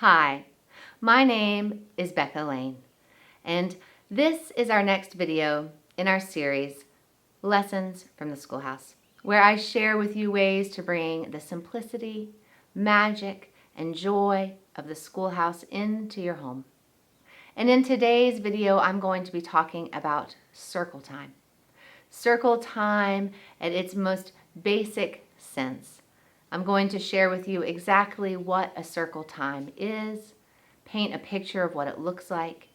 Hi, my name is Becca Lane, and this is our next video in our series, Lessons from the Schoolhouse, where I share with you ways to bring the simplicity, magic, and joy of the schoolhouse into your home. And in today's video, I'm going to be talking about circle time. Circle time at its most basic sense. I'm going to share with you exactly what a circle time is, paint a picture of what it looks like,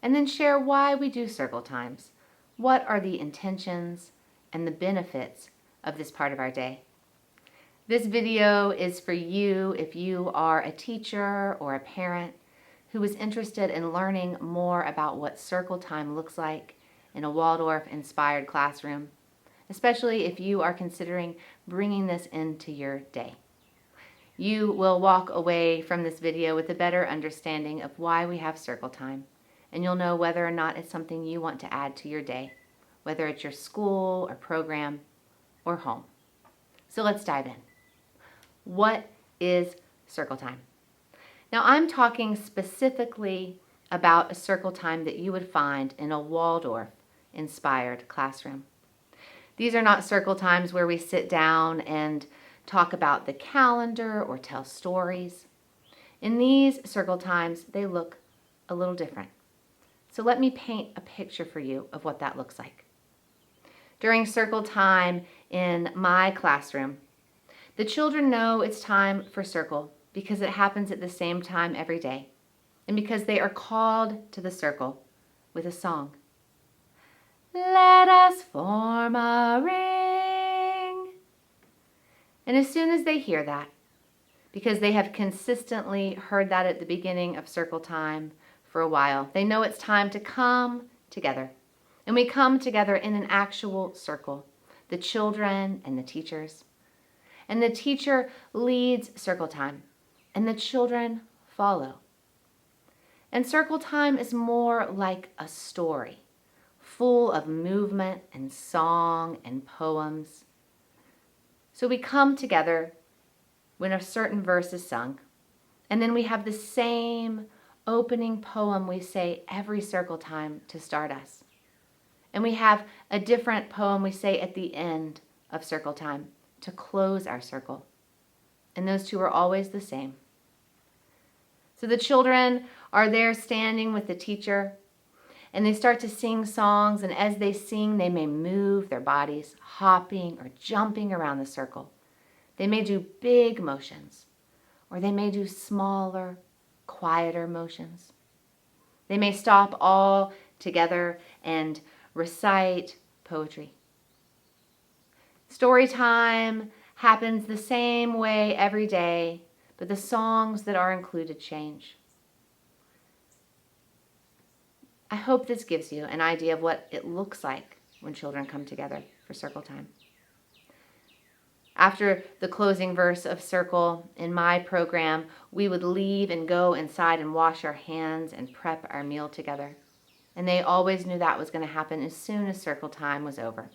and then share why we do circle times. What are the intentions and the benefits of this part of our day? This video is for you if you are a teacher or a parent who is interested in learning more about what circle time looks like in a Waldorf-inspired classroom, especially if you are considering bringing this into your day. You will walk away from this video with a better understanding of why we have circle time, and you'll know whether or not it's something you want to add to your day, whether it's your school or program or home. So let's dive in. What is circle time? Now I'm talking specifically about a circle time that you would find in a Waldorf-inspired classroom. These are not circle times where we sit down and talk about the calendar or tell stories. In these circle times, they look a little different. So let me paint a picture for you of what that looks like. During circle time in my classroom, the children know it's time for circle because it happens at the same time every day, and because they are called to the circle with a song. Let us form a ring. And as soon as they hear that, because they have consistently heard that at the beginning of circle time for a while, they know it's time to come together. And we come together in an actual circle, the children and the teachers. And the teacher leads circle time, and the children follow. And circle time is more like a story, full of movement and song and poems. So we come together when a certain verse is sung, and then we have the same opening poem we say every circle time to start us. And we have a different poem we say at the end of circle time to close our circle. And those two are always the same. So the children are there standing with the teacher, and they start to sing songs, and as they sing, they may move their bodies, hopping or jumping around the circle. They may do big motions, or they may do smaller, quieter motions. They may stop all together and recite poetry. Story time happens the same way every day, but the songs that are included change. I hope this gives you an idea of what it looks like when children come together for circle time. After the closing verse of circle in my program, we would leave and go inside and wash our hands and prep our meal together. And they always knew that was going to happen as soon as circle time was over.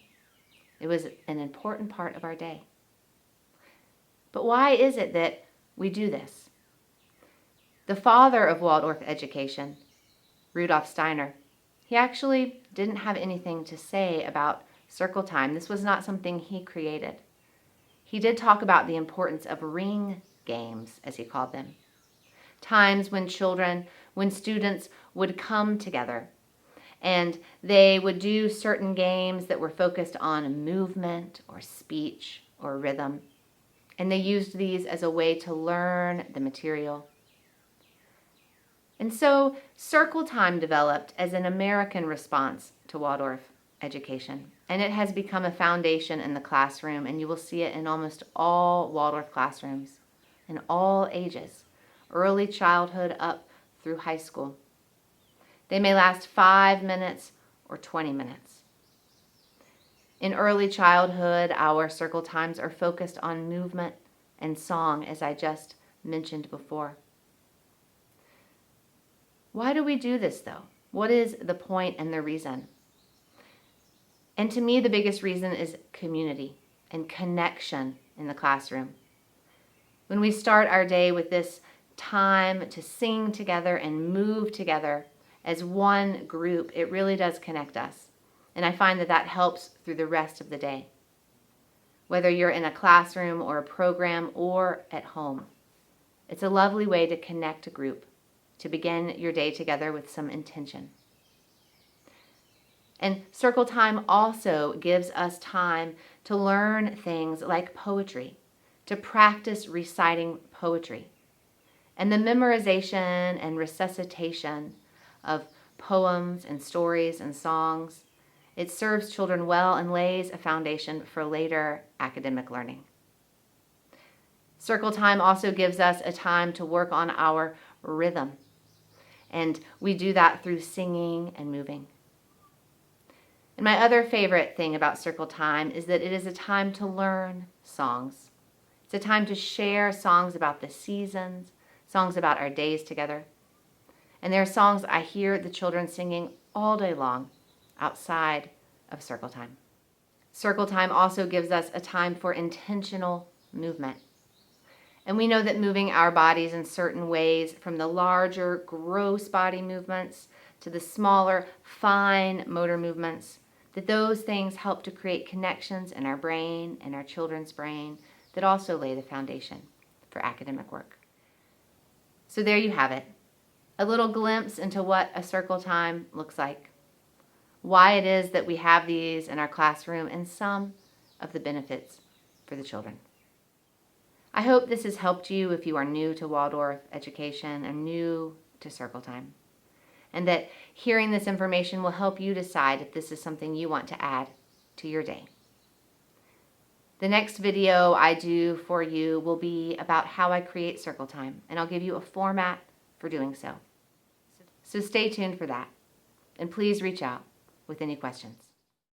It was an important part of our day. But why is it that we do this? The father of Waldorf education, Rudolf Steiner, he actually didn't have anything to say about circle time. This was not something he created. He did talk about the importance of ring games, as he called them. Times when students would come together and they would do certain games that were focused on movement or speech or rhythm. And they used these as a way to learn the material. And so circle time developed as an American response to Waldorf education. And it has become a foundation in the classroom, and you will see it in almost all Waldorf classrooms in all ages, early childhood up through high school. They may last 5 minutes or 20 minutes. In early childhood, our circle times are focused on movement and song, as I just mentioned before. Why do we do this, though? What is the point and the reason? And to me, the biggest reason is community and connection in the classroom. When we start our day with this time to sing together and move together as one group, it really does connect us. And I find that that helps through the rest of the day. Whether you're in a classroom or a program or at home, it's a lovely way to connect a group, to begin your day together with some intention. And circle time also gives us time to learn things like poetry, to practice reciting poetry. And the memorization and resuscitation of poems and stories and songs, it serves children well and lays a foundation for later academic learning. Circle time also gives us a time to work on our rhythm, and we do that through singing and moving. And my other favorite thing about circle time is that it is a time to learn songs. It's a time to share songs about the seasons, songs about our days together. And there are songs I hear the children singing all day long outside of circle time. Circle time also gives us a time for intentional movement. And we know that moving our bodies in certain ways, from the larger, gross body movements to the smaller, fine motor movements, that those things help to create connections in our brain and our children's brain that also lay the foundation for academic work. So there you have it, a little glimpse into what a circle time looks like, why it is that we have these in our classroom, and some of the benefits for the children. I hope this has helped you if you are new to Waldorf education and new to circle time, and that hearing this information will help you decide if this is something you want to add to your day. The next video I do for you will be about how I create circle time, and I'll give you a format for doing so. So stay tuned for that, and please reach out with any questions.